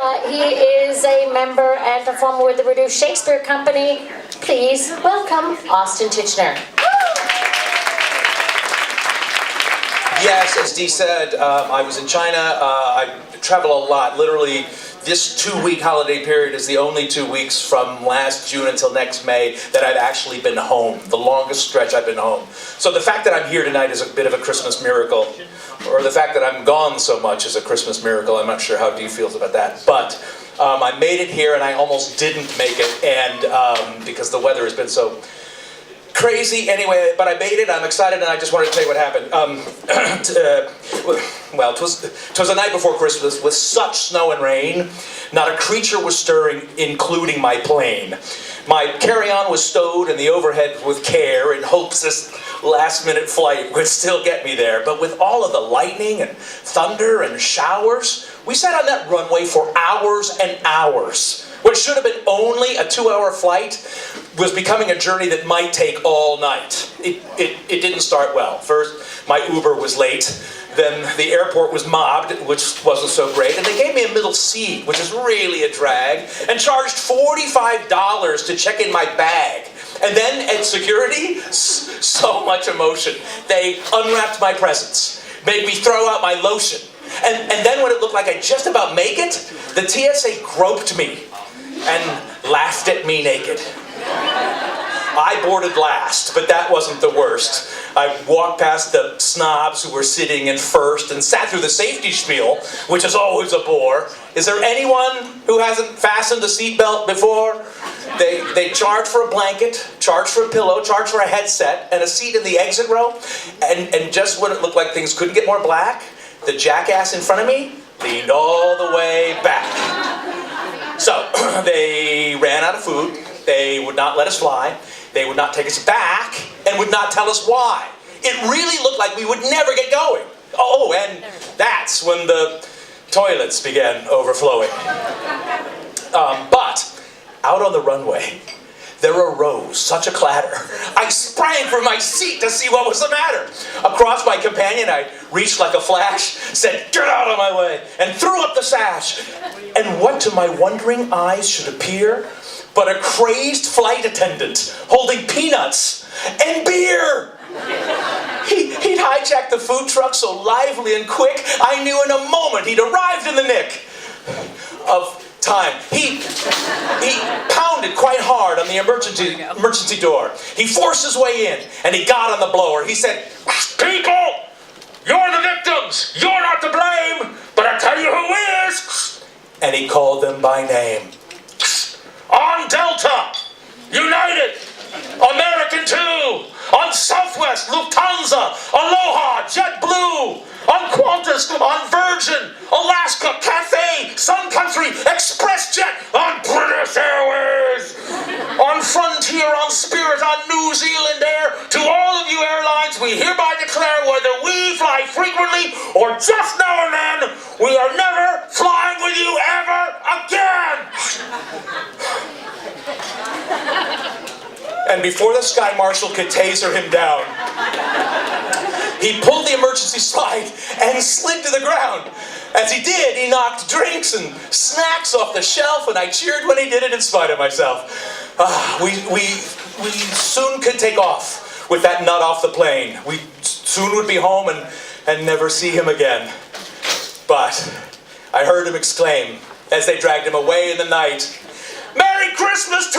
He is a member and performer with the Reduced Shakespeare Company. Please welcome Austin Tichenor. Yes, as Dee said, I was in China. I travel a lot. Literally, this 2-week holiday period is the only 2 weeks from last June until next May that I've actually been home. The longest stretch I've been home. So the fact that I'm here tonight is a bit of a Christmas miracle. Or the fact that I'm gone so much is a Christmas miracle. I'm not sure how Dee feels about that. But I made it here and I almost didn't make it, and because the weather has been so crazy. Anyway, but I made it. I'm excited, and I just wanted to tell you what happened. Well, it was a night before Christmas with such snow and rain. Not a creature was stirring, including my plane. My carry-on was stowed in the overhead with care in hopes this last-minute flight would still get me there. But with all of the lightning and thunder and showers, we sat on that runway for hours and hours. What should have been only a 2-hour flight was becoming a journey that might take all night. It didn't start well. First, my Uber was late. Then the airport was mobbed, which wasn't so great. And they gave me a middle seat, which is really a drag, and charged $45 to check in my bag. And then at security, so much emotion. They unwrapped my presents, made me throw out my lotion. And then when it looked like I'd just about make it, the TSA groped me and laughed at me naked. I boarded last, but that wasn't the worst. I walked past the snobs who were sitting in first and sat through the safety spiel, which is always a bore. Is there anyone who hasn't fastened a seatbelt before? They charge for a blanket, charge for a pillow, charge for a headset, and a seat in the exit row. And just when it looked like things couldn't get more black, the jackass in front of me leaned all the way back. So, they ran out of food, they would not let us fly, they would not take us back, and would not tell us why. It really looked like we would never get going. Oh, and that's when the toilets began overflowing. But, out on the runway, there arose such a clatter. I sprang from my seat to see what was the matter. Across my companion, I reached like a flash, said, "Get out of my way," and threw up the sash. And what to my wondering eyes should appear but a crazed flight attendant holding peanuts and beer. He'd hijacked the food truck so lively and quick, I knew in a moment he'd arrived in the nick of time. He pounded quite hard on the emergency door. He forced his way in, and he got on the blower. He said, "People, you're the victims. You're not to blame, but I tell you who is." And he called them by name. On Delta, United, American 2, on Southwest, Lufthansa, Aloha, JetBlue, on Qantas, on Virgin, Alaska, Cathay, Sun Country, ExpressJet, on British Airways, on Frontier, on Spirit, on New Zealand Air. To all of you airlines, we hereby declare whether we fly frequently or just now and then, we are never flying with you ever again. And before the Sky Marshal could taser him down, he pulled the emergency slide and slid to the ground. As he did, he knocked drinks and snacks off the shelf, and I cheered when he did it in spite of myself. We soon could take off with that nut off the plane. We soon would be home and never see him again. But I heard him exclaim, as they dragged him away in the night, "Merry Christmas to